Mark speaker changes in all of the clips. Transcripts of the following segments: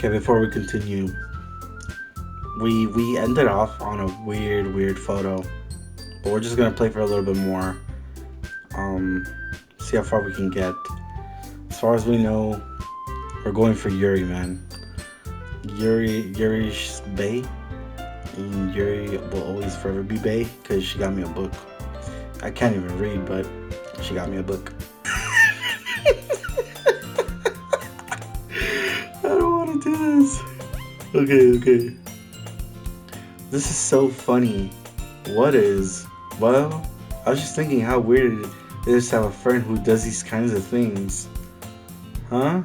Speaker 1: Okay, before we continue, we ended off on a weird photo, but we're just gonna play for a little bit more. Um, See how far we can get. As far as we know, we're going for Yuri, man. Yuri's Bay. And Yuri will always forever be Bay because she got me a book. I can't even read, but she got me a book. I don't want to do this. Okay. This is so funny. What is? Well, I was just thinking how weird it is to have a friend who does these kinds of things. Huh?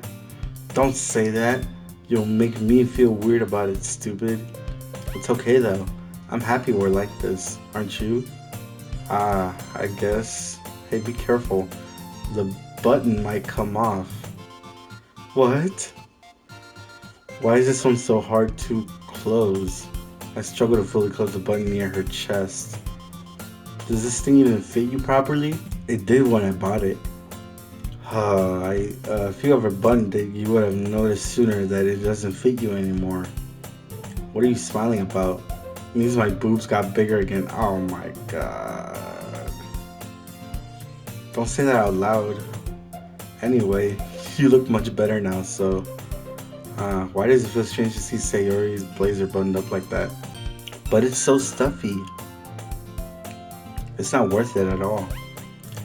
Speaker 1: Don't say that. You'll make me feel weird about it, stupid. It's okay though. I'm happy we're like this, aren't you? I guess. Hey, be careful. The button might come off. What? Why is this one so hard to close? I struggle to fully close the button near her chest. Does this thing even fit you properly? It did when I bought it. If you ever buttoned it, you would have noticed sooner that it doesn't fit you anymore. What are you smiling about? It means my boobs got bigger again. Oh my god. Don't say that out loud. Anyway, you look much better now, so... why does it feel strange to see Sayori's blazer buttoned up like that? But it's so stuffy. It's not worth it at all.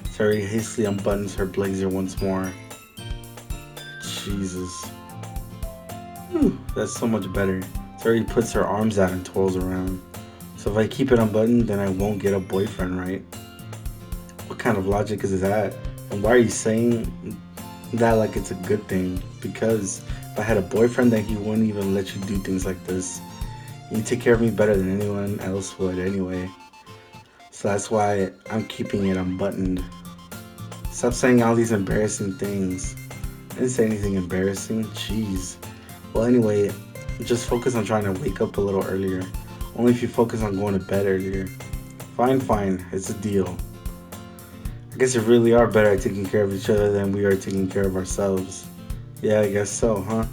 Speaker 1: Sayori hastily unbuttons her blazer once more. Jesus. Whew, that's so much better. Sayori puts her arms out and twirls around. So if I keep it unbuttoned, then I won't get a boyfriend, right? What kind of logic is that? And why are you saying that like it's a good thing? Because if I had a boyfriend, then he wouldn't even let you do things like this. You take care of me better than anyone else would anyway. So that's why I'm keeping it unbuttoned. Stop saying all these embarrassing things. I didn't say anything embarrassing. Jeez. Well, anyway, just focus on trying to wake up a little earlier. Only if you focus on going to bed earlier. Fine. It's a deal. I guess we really are better at taking care of each other than we are taking care of ourselves. Yeah, I guess so, huh?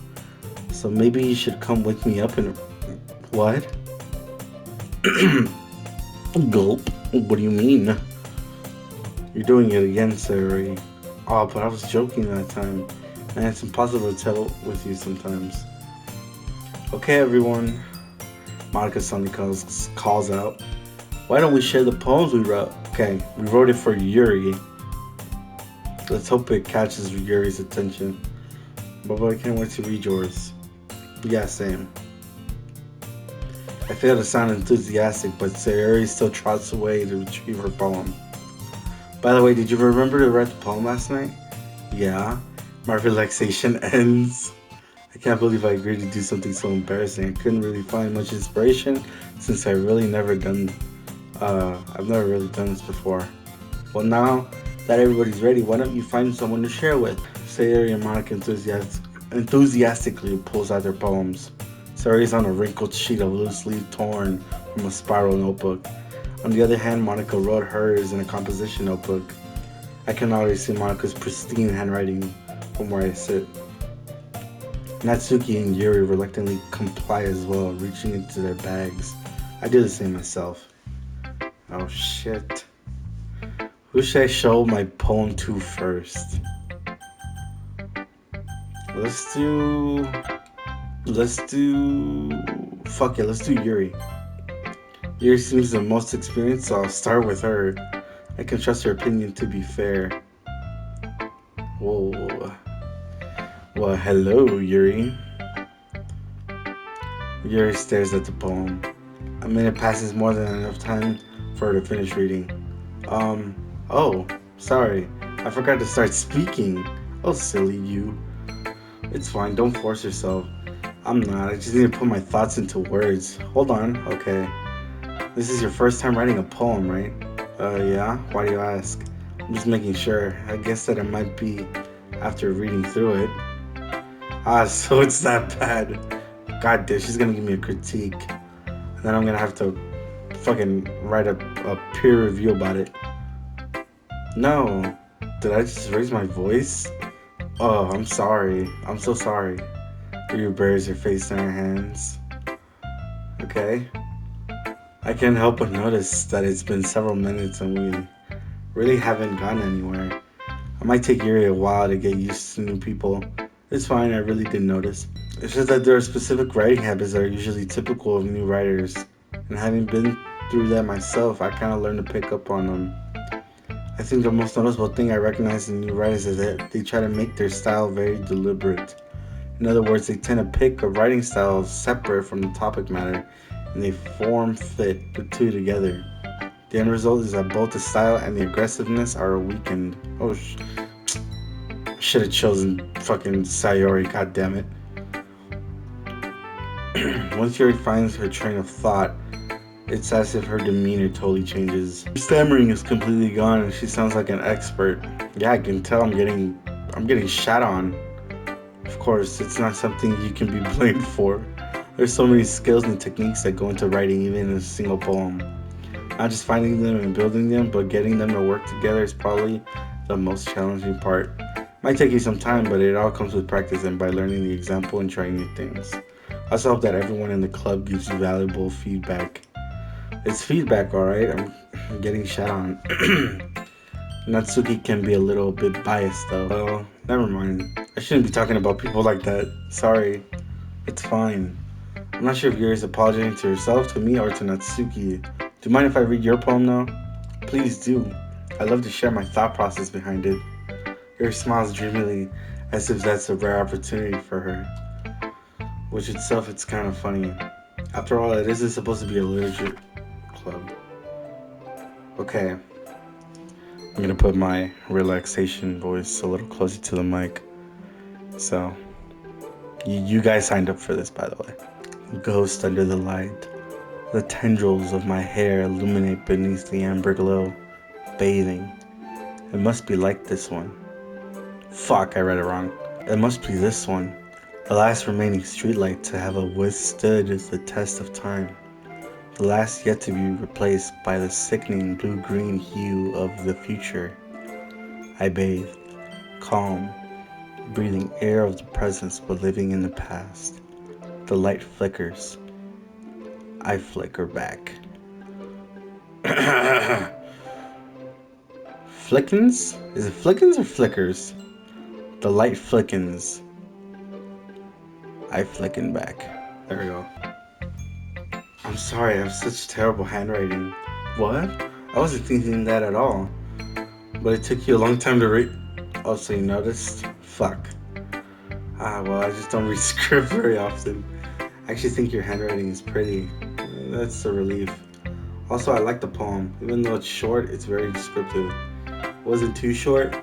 Speaker 1: So maybe you should come wake me up and... What? Gulp. What do you mean? You're doing it again, Sayori. Oh, but I was joking that time. And it's impossible to tell with you sometimes. Okay, everyone. Monica suddenly calls out. Why don't we share the poems we wrote? Okay, we wrote it for Yuri. Let's hope it catches Yuri's attention. But I can't wait to read yours. Yeah, same. I fail to sound enthusiastic, but Sayori still trots away to retrieve her poem. By the way, did you remember to write the poem last night? Yeah. My relaxation ends. I can't believe I agreed to do something so embarrassing. I couldn't really find much inspiration since I've never really done this before. Well, now that everybody's ready, why don't you find someone to share with? Sayori and Monica enthusiastically pulls out their poems. Sayori's on a wrinkled sheet of loose leaf torn from a spiral notebook. On the other hand, Monica wrote hers in a composition notebook. I can already see Monica's pristine handwriting from where I sit. Natsuki and Yuri reluctantly comply as well, reaching into their bags. I do the same myself. Oh shit. Who should I show my poem to first? Let's do... Fuck it, let's do Yuri. Yuri seems the most experienced, so I'll start with her. I can trust her opinion to be fair. Whoa. Well, hello, Yuri. Yuri stares at the poem. A minute passes, more than enough time for her to finish reading. Oh, sorry. I forgot to start speaking. Oh, silly you. It's fine, don't force yourself. I'm not, I just need to put my thoughts into words. Hold on, okay. This is your first time writing a poem, right? Yeah? Why do you ask? I'm just making sure. I guess that it might be after reading through it. So it's that bad. God damn, she's gonna give me a critique. And then I'm gonna have to fucking write a peer review about it. No. Did I just raise my voice? Oh, I'm sorry. I'm so sorry. You buries your face in her hands. Okay. I can't help but notice that it's been several minutes and we really haven't gone anywhere. I might take Yuri a while to get used to new people. It's fine, I really didn't notice. It's just that there are specific writing habits that are usually typical of new writers. And having been through that myself, I kind of learned to pick up on them. I think the most noticeable thing I recognize in new writers is that they try to make their style very deliberate. In other words, they tend to pick a writing style separate from the topic matter and they form fit the two together. The end result is that both the style and the aggressiveness are weakened. Oh, should have chosen fucking Sayori, goddammit. Once Yuri finds her train of thought, it's as if her demeanor totally changes. Her stammering is completely gone and she sounds like an expert. Yeah, I can tell I'm getting shat on. Of course, it's not something you can be blamed for. There's so many skills and techniques that go into writing even a single poem. Not just finding them and building them, but getting them to work together is probably the most challenging part. Might take you some time, but it all comes with practice and by learning the example and trying new things. I also hope that everyone in the club gives you valuable feedback. It's feedback, alright? I'm getting shat on. Natsuki can be a little bit biased though. Well, never mind. I shouldn't be talking about people like that. Sorry. It's fine. I'm not sure if Yuri's apologizing to herself, to me, or to Natsuki. Do you mind if I read your poem now? Please do. I'd love to share my thought process behind it. Yuri smiles dreamily, as if that's a rare opportunity for her. Which itself, it's kind of funny. After all, it isn't supposed to be a literature club. Okay. I'm gonna put my relaxation voice a little closer to the mic. So, you guys signed up for this, by the way. Ghost under the light. The tendrils of my hair illuminate beneath the amber glow. Bathing. It must be like this one. Fuck, I read it wrong. It must be this one. The last remaining streetlight to have withstood the test of time. The last yet to be replaced by the sickening blue-green hue of the future. I bathe, calm, breathing air of the present but living in the past. The light flickers. I flicker back. Flickens? Is it flickens or flickers? The light flickens. I flicken back. There we go. I'm sorry, I have such terrible handwriting. What? I wasn't thinking that at all. But it took you a long time to read. Oh, so you noticed? Fuck. Well, I just don't read script very often. I actually think your handwriting is pretty. That's a relief. Also, I like the poem. Even though it's short, it's very descriptive. Was it too short?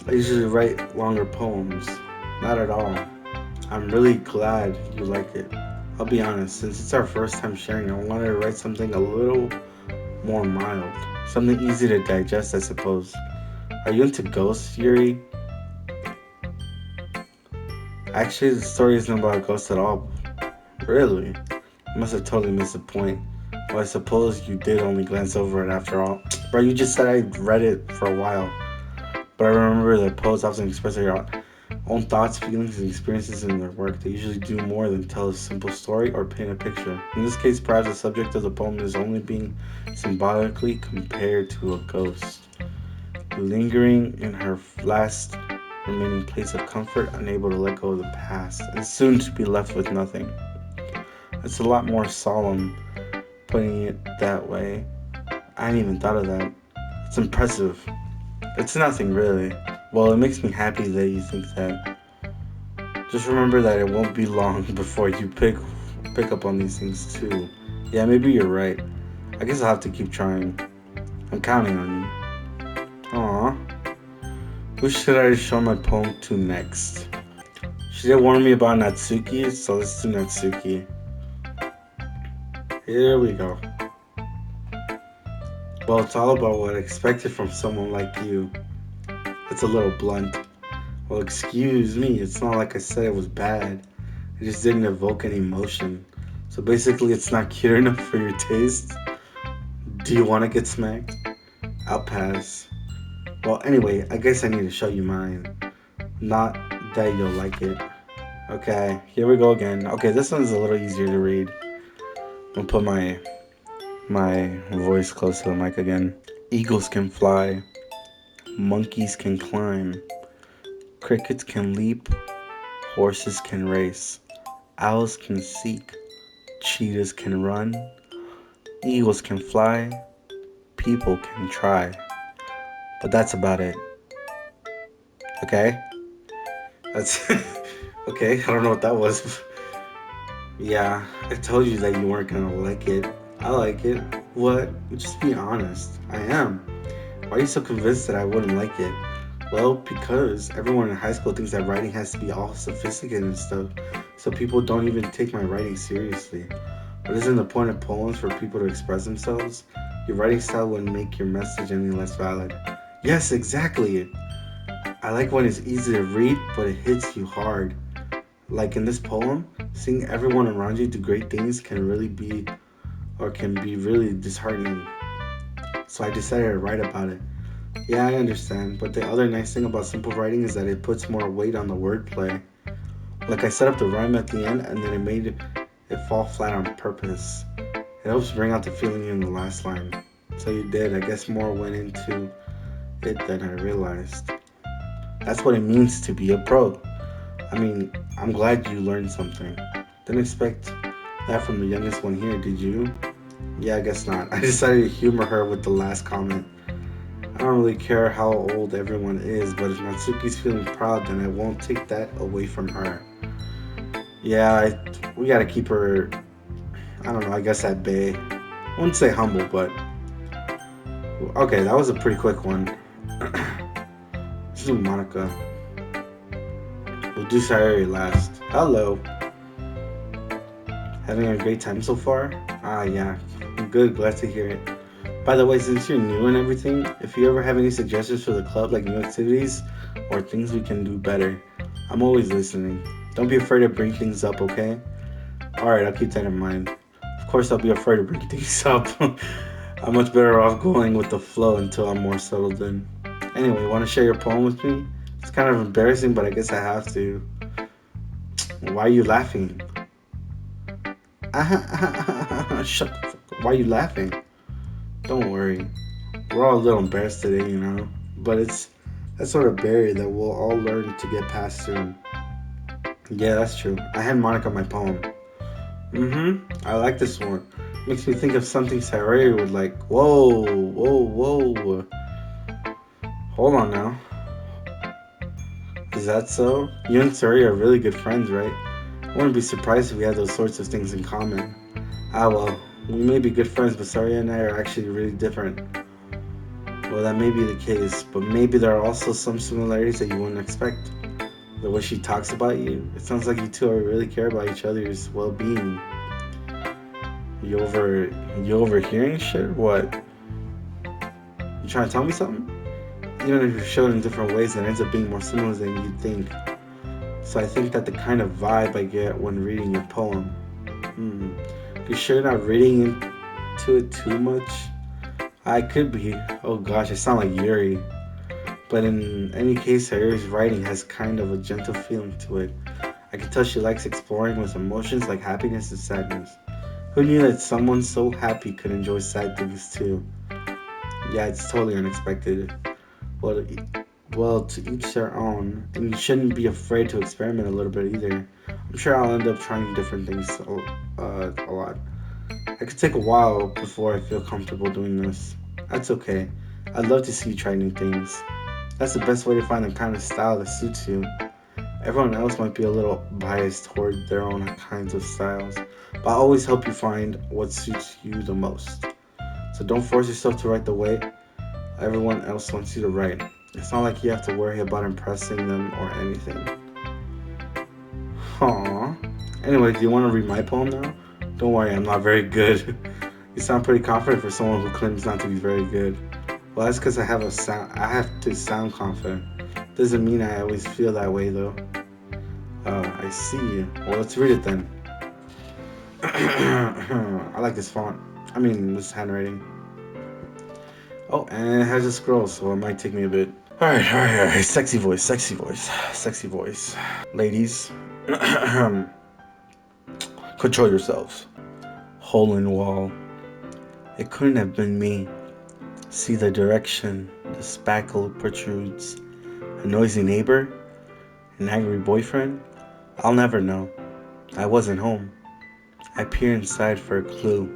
Speaker 1: I usually write longer poems. Not at all. I'm really glad you like it. I'll be honest, since it's our first time sharing, I wanted to write something a little more mild. Something easy to digest, I suppose. Are you into ghosts, Yuri? Actually, the story isn't about ghosts at all. Really? I must have totally missed the point. Well, I suppose you did only glance over it after all. Bro, you just said I read it for a while. But I remember that poets often express their own thoughts, feelings, and experiences in their work. They usually do more than tell a simple story or paint a picture. In this case, perhaps the subject of the poem is only being symbolically compared to a ghost, lingering in her last remaining place of comfort, unable to let go of the past, and soon to be left with nothing. It's a lot more solemn, putting it that way. I hadn't even thought of that. It's impressive. It's nothing, really. Well, it makes me happy that you think that. Just remember that it won't be long before you pick up on these things, too. Yeah, maybe you're right. I guess I'll have to keep trying. I'm counting on you. Aww. Who should I show my poem to next? She did warn me about Natsuki, so let's do Natsuki. Here we go. Well, it's all about what I expected from someone like you. It's a little blunt. Well, excuse me, it's not like I said it was bad. It just didn't evoke any emotion. So basically, it's not cute enough for your taste. Do you want to get smacked? I'll pass. Well, anyway, I guess I need to show you mine. Not that you'll like it. Okay, here we go again. Okay, this one's a little easier to read. I'll put my voice close to the mic again. Eagles can fly, monkeys can climb, crickets can leap, horses can race, owls can seek, cheetahs can run, eagles can fly, people can try. But that's about it. Okay? That's okay. I don't know what that was. Yeah, I told you that you weren't gonna like it. I like it. What? Just be honest. I am. Why are you so convinced that I wouldn't like it? Well, because everyone in high school thinks that writing has to be all sophisticated and stuff, so people don't even take my writing seriously. But isn't the point of poems for people to express themselves? Your writing style wouldn't make your message any less valid. Yes, exactly. I like when it's easy to read, but it hits you hard. Like in this poem, seeing everyone around you do great things can be really disheartening. So I decided to write about it. Yeah, I understand, but the other nice thing about simple writing is that it puts more weight on the wordplay. Like I set up the rhyme at the end and then it made it fall flat on purpose. It helps bring out the feeling in the last line. So you did. I guess more went into it than I realized. That's what it means to be a pro. I mean, I'm glad you learned something. Didn't expect that from the youngest one here, did you? Yeah, I guess not. I decided to humor her with the last comment. I don't really care how old everyone is, but if Natsuki's feeling proud, then I won't take that away from her. Yeah, we gotta keep her, I don't know, I guess at bay. I wouldn't say humble, but okay, that was a pretty quick one. Let's do Monica. We'll do Sayori last. Hello. Having a great time so far? Ah, yeah. Good, glad to hear it. By the way, since you're new and everything, if you ever have any suggestions for the club, like new activities or things we can do better, I'm always listening. Don't be afraid to bring things up, okay? Alright, I'll keep that in mind. Of course, I'll be afraid to bring things up. I'm much better off going with the flow until I'm more settled in. Anyway, want to share your poem with me? It's kind of embarrassing, but I guess I have to. Why are you laughing? Shut the fuck up. Why are you laughing? Don't worry. We're all a little embarrassed today, you know? But it's that sort of barrier that we'll all learn to get past soon. Yeah, that's true. I had Monica my poem. I like this one. Makes me think of something Sayori would like. Whoa, whoa, whoa. Hold on now. Is that so? You and Sayori are really good friends, right? I wouldn't be surprised if we had those sorts of things in common. Ah, well, we may be good friends, but Sayori and I are actually really different. Well, that may be the case, but maybe there are also some similarities that you wouldn't expect. The way she talks about you, it sounds like you two are really care about each other's well-being. You over you overhearing shit? What? You trying to tell me something? Even if you show it in different ways, it ends up being more similar than you think. So I think that the kind of vibe I get when reading your poem. You sure you're not reading into it too much? I could be. Oh gosh, I sound like Yuri. But in any case, Sayori's writing has kind of a gentle feeling to it. I can tell she likes exploring with emotions like happiness and sadness. Who knew that someone so happy could enjoy sad things too? Yeah, it's totally unexpected. Well, well, to each their own, and you shouldn't be afraid to experiment a little bit either. I'm sure I'll end up trying different things a lot. It could take a while before I feel comfortable doing this. That's okay. I'd love to see you try new things. That's the best way to find the kind of style that suits you. Everyone else might be a little biased toward their own kinds of styles, but I always help you find what suits you the most. So don't force yourself to write the way everyone else wants you to write. It's not like you have to worry about impressing them or anything. Aww. Anyway, do you want to read my poem now? Don't worry, I'm not very good. You sound pretty confident for someone who claims not to be very good. Well, that's because I have to sound confident. Doesn't mean I always feel that way though. I see. Well, let's read it then. I like this font. I mean, this handwriting. Oh, and it has a scroll, so it might take me a bit. Alright. Sexy voice, sexy voice, sexy voice. Ladies, control yourselves. Hole in wall. It couldn't have been me. See the direction the spackle protrudes. A noisy neighbor? An angry boyfriend? I'll never know. I wasn't home. I peer inside for a clue.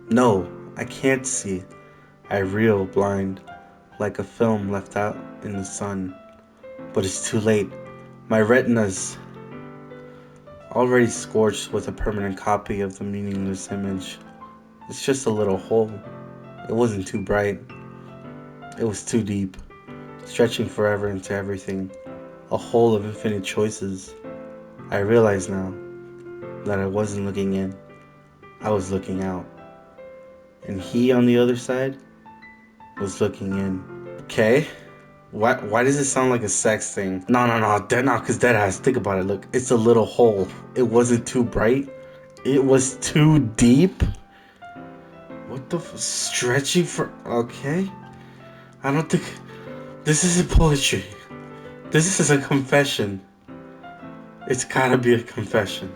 Speaker 1: No, I can't see. I reel blind, like a film left out in the sun. But it's too late. My retina's already scorched with a permanent copy of the meaningless image. It's just a little hole. It wasn't too bright. It was too deep, stretching forever into everything. A hole of infinite choices. I realize now that I wasn't looking in. I was looking out. And he on the other side was looking in. Okay? Why does it sound like a sex thing? No, cause dead ass. Think about it. Look, it's a little hole. It wasn't too bright. It was too deep. What the stretching for? Okay. I don't think this isn't poetry. This is a confession. It's gotta be a confession.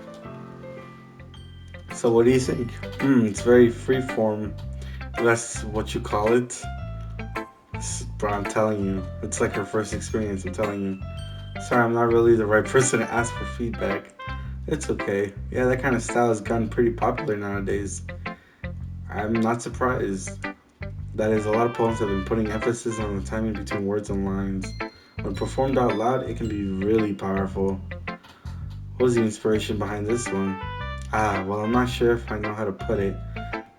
Speaker 1: So what do you think? It's very freeform. That's what you call it. Bro, I'm telling you. It's like her first experience, I'm telling you. Sorry, I'm not really the right person to ask for feedback. It's okay. Yeah, that kind of style has gotten pretty popular nowadays. I'm not surprised. That is, a lot of poems have been putting emphasis on the timing between words and lines. When performed out loud, it can be really powerful. What was the inspiration behind this one? Well, I'm not sure if I know how to put it.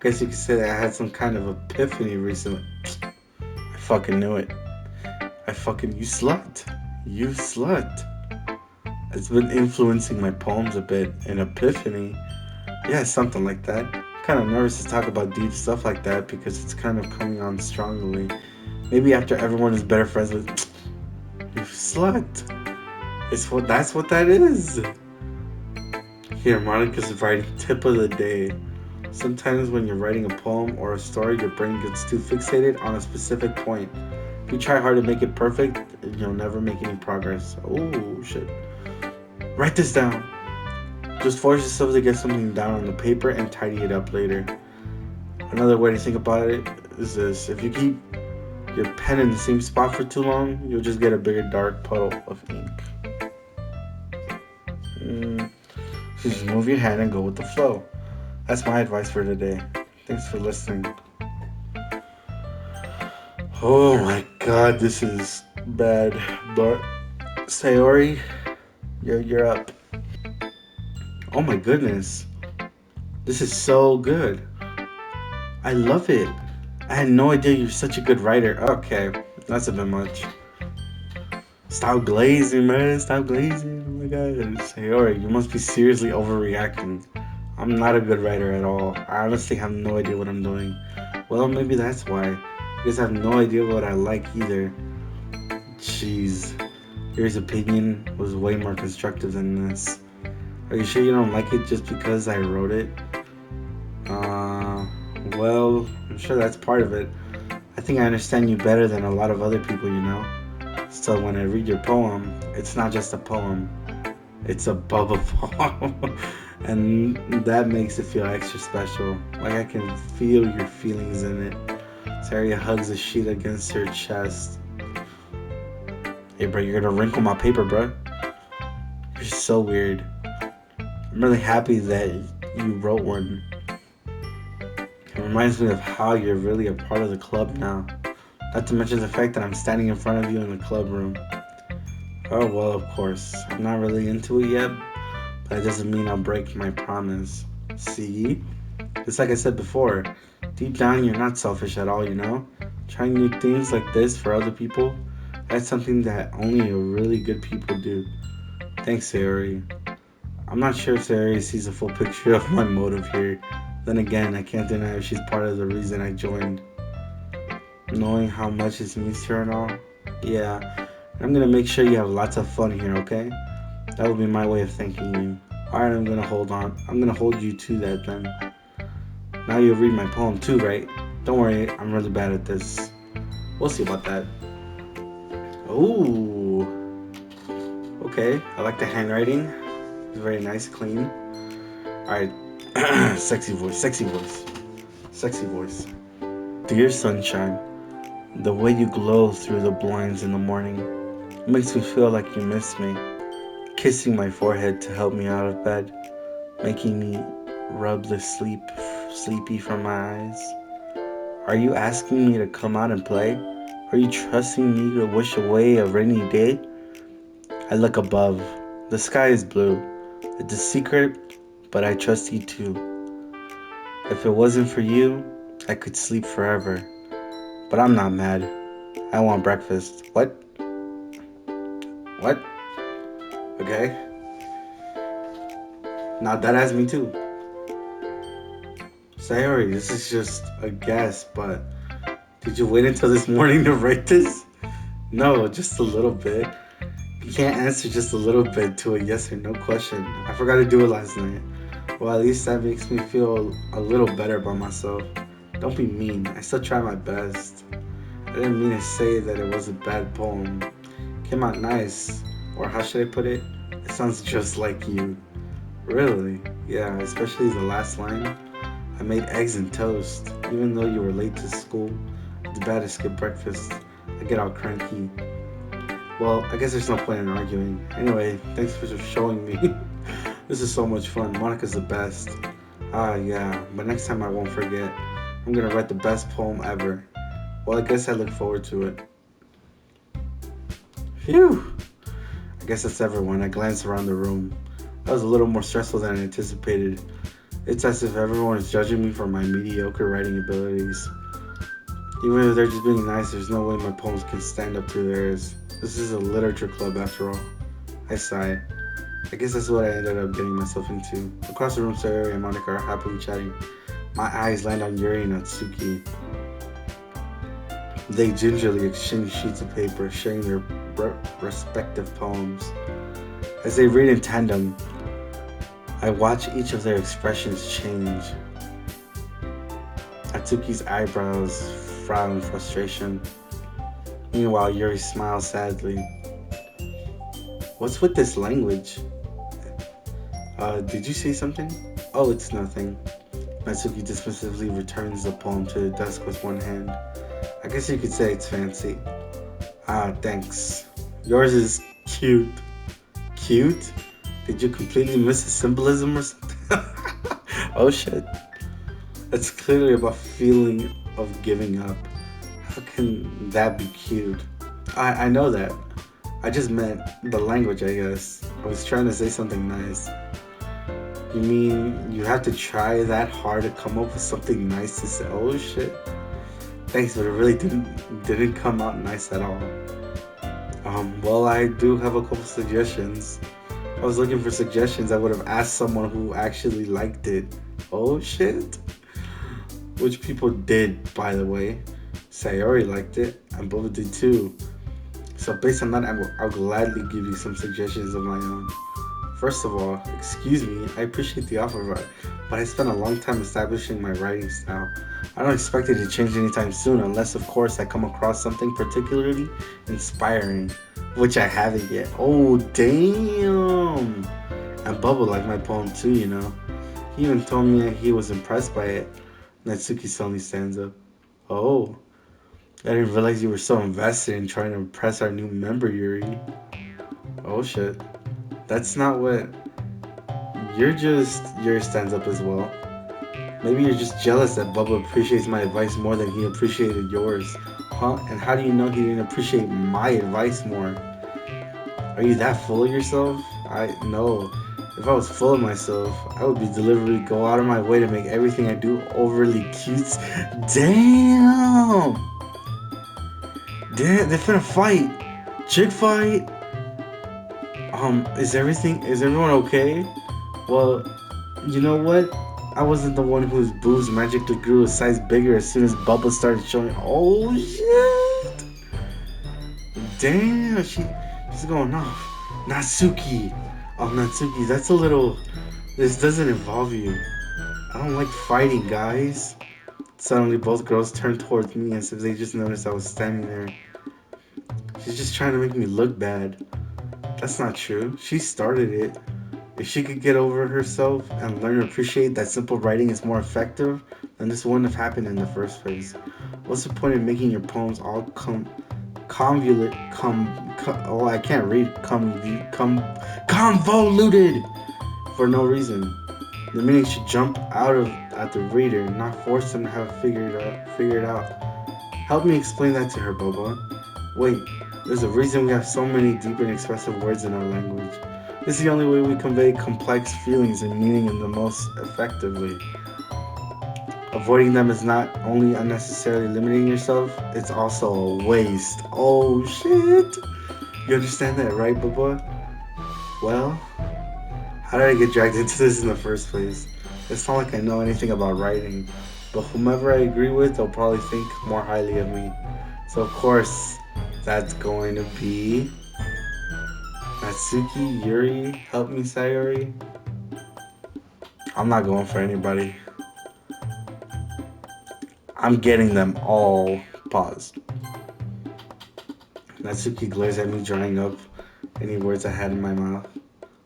Speaker 1: Guess you could say that I had some kind of epiphany recently. I fucking knew it. You slut. You slut. It's been influencing my poems a bit. An epiphany? Yeah, something like that. Kind of nervous to talk about deep stuff like that because it's kind of coming on strongly. Maybe after everyone is better friends with you slut. That's what that is. Here, Monica's writing tip of the day. Sometimes when you're writing a poem or a story, your brain gets too fixated on a specific point. If you try hard to make it perfect, you'll never make any progress. Oh, shit. Write this down. Just force yourself to get something down on the paper and tidy it up later. Another way to think about it is this. If you keep your pen in the same spot for too long, you'll just get a bigger dark puddle of ink. Just move your hand and go with the flow. That's my advice for today. Thanks for listening. Oh my god, this is bad. But Sayori, you're up. Oh my goodness. This is so good. I love it. I had no idea you're such a good writer. Okay, that's a bit much. Stop glazing, man. Stop glazing. Oh my god. Sayori, you must be seriously overreacting. I'm not a good writer at all. I honestly have no idea what I'm doing. Well, maybe that's why. Because I have no idea what I like either. Jeez. Your opinion was way more constructive than this. Are you sure you don't like it just because I wrote it? Well, I'm sure that's part of it. I think I understand you better than a lot of other people, you know? So when I read your poem, it's not just a poem. It's a bubble poem. And that makes it feel extra special. Like I can feel your feelings in it. Saria hugs the sheet against her chest. Hey bro, you're gonna wrinkle my paper, bro. You're so weird. I'm really happy that you wrote one. It reminds me of how you're really a part of the club now. Not to mention the fact that I'm standing in front of you in the club room. Oh well, of course. I'm not really into it yet, but that doesn't mean I'll break my promise. See? It's like I said before. Deep down, you're not selfish at all, you know? Trying new things like this for other people, that's something that only really good people do. Thanks, Sayori. I'm not sure if Sayori sees a full picture of my motive here. Then again, I can't deny if she's part of the reason I joined. Knowing how much it means to her and all. Yeah, I'm gonna make sure you have lots of fun here, okay? That would be my way of thanking you. Alright, I'm gonna hold you to that then. Now you'll read my poem too, right? Don't worry, I'm really bad at this. We'll see about that. Ooh. Okay, I like the handwriting. It's very nice, clean. Alright. Sexy voice, sexy voice, sexy voice. Dear sunshine, the way you glow through the blinds in the morning makes me feel like you miss me. Kissing my forehead to help me out of bed, making me rub the sleepy from my eyes. Are you asking me to come out and play? Are you trusting me to wish away a rainy day? I look above. The sky is blue. It's a secret, but I trust you too. If it wasn't for you, I could sleep forever. But I'm not mad. I want breakfast. What? What? Okay. Now that has me too. Sayori, this is just a guess, but did you wait until this morning to write this? No, just a little bit. You can't answer just a little bit to a yes or no question. I forgot to do it last night. Well, at least that makes me feel a little better about myself. Don't be mean. I still try my best. I didn't mean to say that it was a bad poem. It came out nice. Or how should I put it? It sounds just like you. Really? Yeah, especially the last line. I made eggs and toast. Even though you were late to school, it's bad to skip breakfast. I get all cranky. Well, I guess there's no point in arguing. Anyway, thanks for showing me. This is so much fun. Monica's the best. Ah, yeah, but next time I won't forget. I'm gonna write the best poem ever. Well, I guess I look forward to it. Phew! I guess that's everyone. I glanced around the room. That was a little more stressful than I anticipated. It's as if everyone is judging me for my mediocre writing abilities. Even if they're just being nice, there's no way my poems can stand up to theirs. This is a literature club after all. I sigh. I guess that's what I ended up getting myself into. Across the room, Sayori and Monica are happily chatting. My eyes land on Yuri and Natsuki. They gingerly exchange sheets of paper, sharing their respective poems. As they read in tandem, I watch each of their expressions change. Natsuki's eyebrows frown in frustration. Meanwhile, Yuri smiles sadly. What's with this language? Did you say something? Oh, it's nothing. Natsuki dismissively returns the poem to the desk with one hand. I guess you could say it's fancy. Ah, thanks. Yours is cute. Cute? Did you completely miss the symbolism or something? Oh shit. That's clearly about feeling of giving up. How can that be cute? I know that. I just meant the language, I guess. I was trying to say something nice. You mean you have to try that hard to come up with something nice to say? Oh shit. Thanks, but it really didn't come out nice at all. Well, I do have a couple suggestions. If I was looking for suggestions, I would have asked someone who actually liked it. Oh shit. Which people did, by the way. Sayori liked it, and Boba did too. So based on that, I'll gladly give you some suggestions of my own. First of all, excuse me, I appreciate the offer, but I spent a long time establishing my writing style. I don't expect it to change anytime soon, unless of course I come across something particularly inspiring, which I haven't yet. Oh damn! And Bubba liked my poem too, you know. He even told me that he was impressed by it. Natsuki suddenly stands up. Oh, I didn't realize you were so invested in trying to impress our new member, Yuri. Oh shit. That's not what... Yuri stands up as well. Maybe you're just jealous that Bubba appreciates my advice more than he appreciated yours. Huh? And how do you know he didn't appreciate my advice more? Are you that full of yourself? I know. If I was full of myself, I would be deliberately go out of my way to make everything I do overly cute. Damn! Damn, they're finna fight. Chick fight. Is everyone okay? Well, you know what? I wasn't the one whose boobs magically grew a size bigger as soon as Bubba started showing. Oh shit! Damn, she's going off. Natsuki. Oh, Natsuki, that's a little... This doesn't involve you. I don't like fighting, guys. Suddenly, both girls turned towards me as if they just noticed I was standing there. She's just trying to make me look bad. That's not true. She started it. If she could get over herself and learn to appreciate that simple writing is more effective, then this wouldn't have happened in the first place. What's the point of making your poems all I can't read convoluted for no reason. The meaning should jump out of at the reader, not force them to have it figured out. Help me explain that to her, Boba. Wait, there's a reason we have so many deep and expressive words in our language. This is the only way we convey complex feelings and meaning in the most effectively. Avoiding them is not only unnecessarily limiting yourself, it's also a waste. Oh shit! You understand that, right, Bubba? Well, how did I get dragged into this in the first place? It's not like I know anything about writing, but whomever I agree with, they'll probably think more highly of me. So, of course, that's going to be Natsuki, Yuri, help me, Sayori. I'm not going for anybody. I'm getting them all paused. Natsuki glares at me, drying up any words I had in my mouth.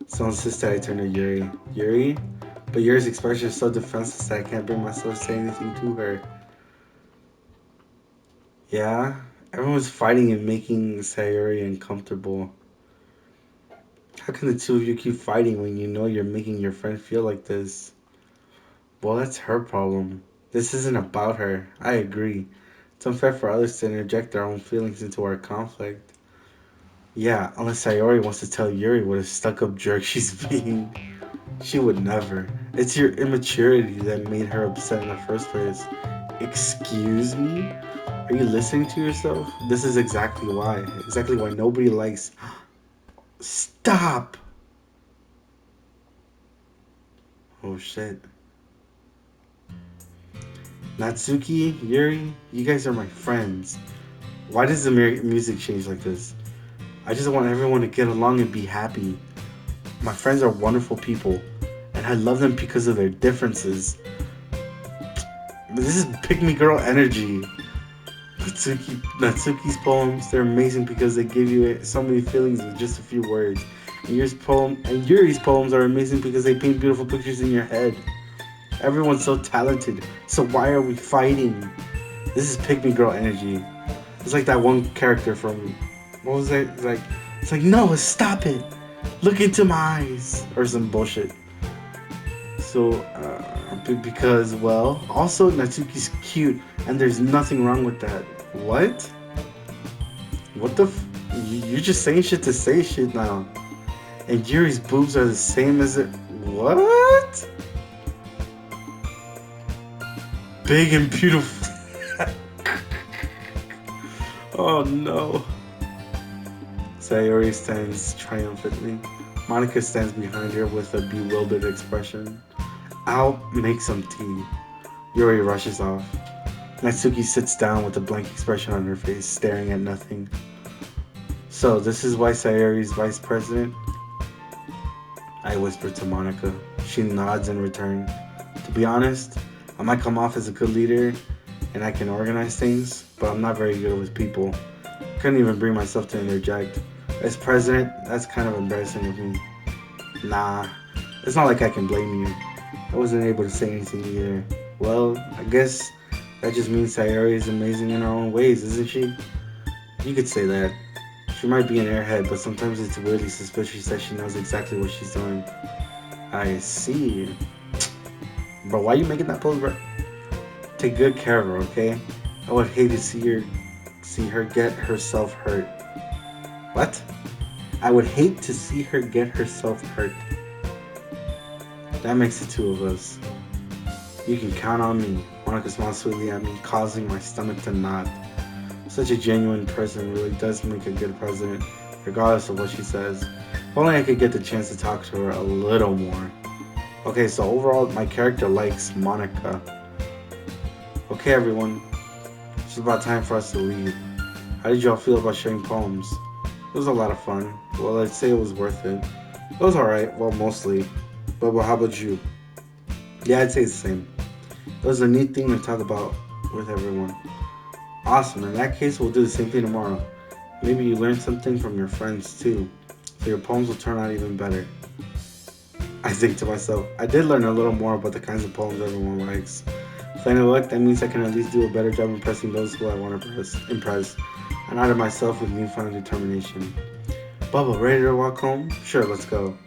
Speaker 1: So insisted I turn to Yuri. Yuri? But Yuri's expression is so defenseless that I can't bring myself to say anything to her. Yeah? Everyone's fighting and making Sayori uncomfortable. How can the two of you keep fighting when you know you're making your friend feel like this? Well, that's her problem. This isn't about her. I agree. It's unfair for others to interject their own feelings into our conflict. Yeah, unless Sayori wants to tell Yuri what a stuck-up jerk she's being. She would never. It's your immaturity that made her upset in the first place. Excuse me? Are you listening to yourself? This is exactly why. Exactly why nobody likes. Stop! Oh shit. Natsuki, Yuri, you guys are my friends. Why does the music change like this? I just want everyone to get along and be happy. My friends are wonderful people, and I love them because of their differences. This is pick me girl energy. Natsuki's poems, they're amazing because they give you so many feelings with just a few words. And Yuri's poems are amazing because they paint beautiful pictures in your head. Everyone's so talented, so why are we fighting? This is pick me girl energy. It's like that one character from, what was that? It's like Noah, stop it. Look into my eyes, or some bullshit. So, because, well, also Natsuki's cute, and there's nothing wrong with that. What? What the you're just saying shit to say shit now. And Yuri's boobs are the same as it. What? Big and beautiful. Oh no. Sayori stands triumphantly. Monica stands behind her with a bewildered expression. I'll make some tea. Yuri rushes off. Natsuki sits down with a blank expression on her face, staring at nothing. So, this is why Sayori's vice president? I whisper to Monica. She nods in return. To be honest, I might come off as a good leader and I can organize things, but I'm not very good with people. I couldn't even bring myself to interject. As president, that's kind of embarrassing of me. Nah, it's not like I can blame you. I wasn't able to say anything either. Well, I guess that just means Sayori is amazing in her own ways, isn't she? You could say that. She might be an airhead, but sometimes it's weirdly suspicious that she knows exactly what she's doing. I see. But why are you making that pose, bro? Take good care of her, okay? I would hate to see her get herself hurt. What? I would hate to see her get herself hurt. That makes the two of us. You can count on me. Monica smiles sweetly at me, causing my stomach to knot. Such a genuine person really does make a good president, regardless of what she says. If only I could get the chance to talk to her a little more. Okay, so overall, my character likes Monica. Okay, everyone. It's about time for us to leave. How did y'all feel about sharing poems? It was a lot of fun. Well, I'd say it was worth it. It was alright, well, mostly. But how about you? Yeah, I'd say it's the same. It was a neat thing to talk about with everyone. Awesome. In that case, we'll do the same thing tomorrow. Maybe you learn something from your friends too, so your poems will turn out even better. I think to myself, I did learn a little more about the kinds of poems everyone likes. If I know luck, that means I can at least do a better job impressing those who I want to impress, and out of myself with newfound determination. Bubba, ready to walk home? Sure, let's go.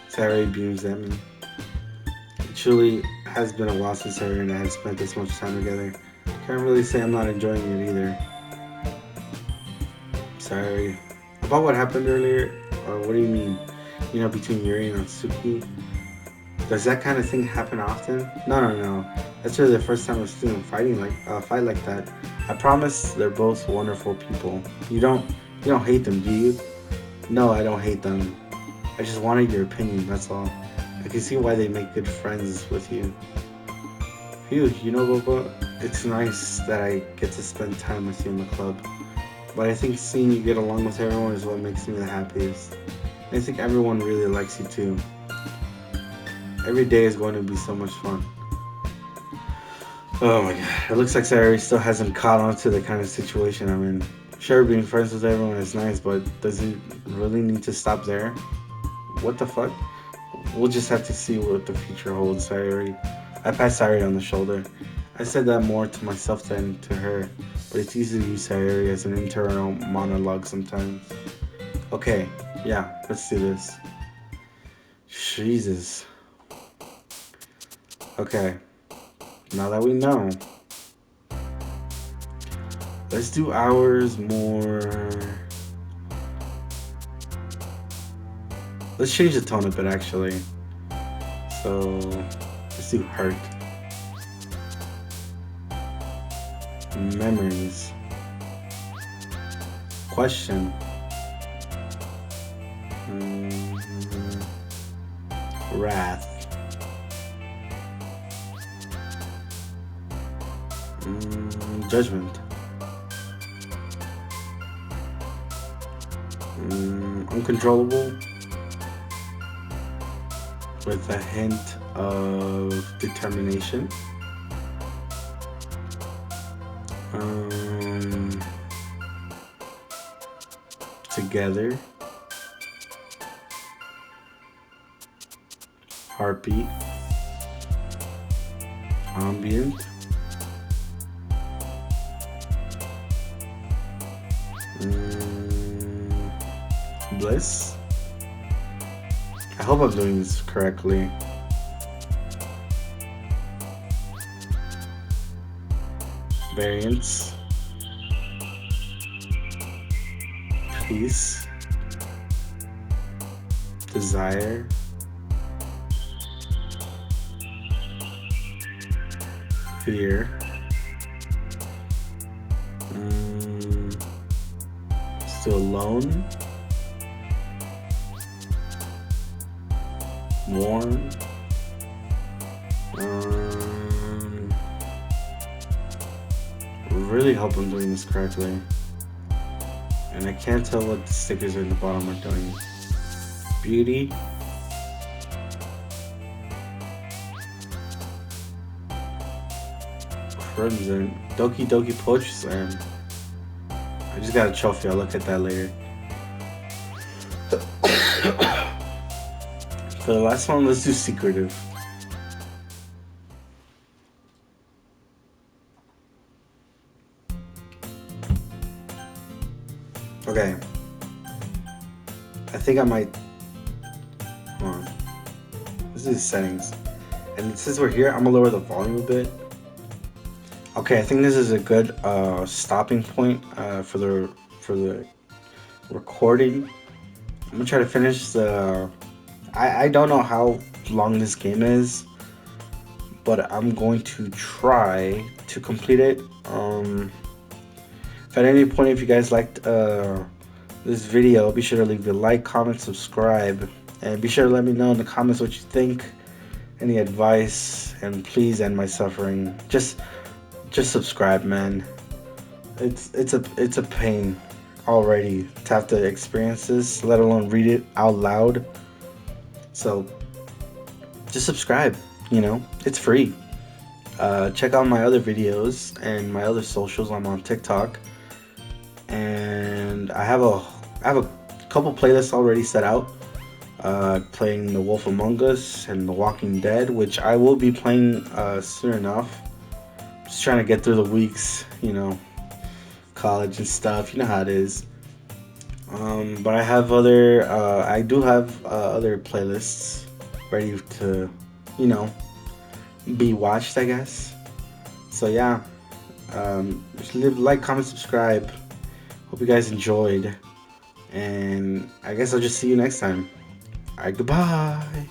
Speaker 1: Saturday beams at me. It truly has been a while since Harry and I had spent this much time together. Can't really say I'm not enjoying it either. Sorry. About what happened earlier? Or what do you mean? You know, between Yuri and Natsuki? Does that kind of thing happen often? No. That's really the first time I've seen them fight like that. I promise they're both wonderful people. You don't hate them, do you? No, I don't hate them. I just wanted your opinion, that's all. I can see why they make good friends with you. Phew, you know, Boba, it's nice that I get to spend time with you in the club. But I think seeing you get along with everyone is what makes me the happiest. I think everyone really likes you too. Every day is going to be so much fun. Oh my god, it looks like Sayori still hasn't caught on to the kind of situation I'm in. Sure, being friends with everyone is nice, but does it really need to stop there? What the fuck? We'll just have to see what the future holds, Sayori. I passed Sayori on the shoulder. I said that more to myself than to her, but it's easy to use Sayori as an internal monologue sometimes. Okay, yeah, let's do this. Jesus. Okay, now that we know, let's do ours more. Let's change the tone a bit, actually. So, let's do hurt. Memories. Question. Wrath. Judgment. Uncontrollable. With a hint of determination. Together. Heartbeat. Ambient. Bliss. I hope I'm doing this correctly. Variance. Peace. Desire. Fear. Still alone. Warm. Really hope I'm doing this correctly. And I can't tell what the stickers in the bottom are doing. Beauty. Crimson. Doki Doki Poetry Slam. I just got a trophy. I'll look at that later. For the last one, let's do secretive. Okay. I think I might. Hold on. Let's do the settings. And since we're here, I'm gonna lower the volume a bit. Okay, I think this is a good stopping point for the recording. I'm gonna try to finish the. I don't know how long this game is, but I'm going to try to complete it. If at any point if you guys liked this video, be sure to leave a like, comment, subscribe, and be sure to let me know in the comments what you think, any advice, and please end my suffering. Just subscribe, man. It's a pain already to have to experience this, let alone read it out loud. So just subscribe, it's free. Check out my other videos and my other socials. I'm on TikTok, and I have a couple playlists already set out. Playing The Wolf Among Us and The Walking Dead, which I will be playing soon enough. Just trying to get through the weeks, college and stuff. You know how it is. But I do have other playlists ready to, you know, be watched, I guess. So yeah, just like, comment, subscribe. Hope you guys enjoyed, and I guess I'll just see you next time. Alright, goodbye.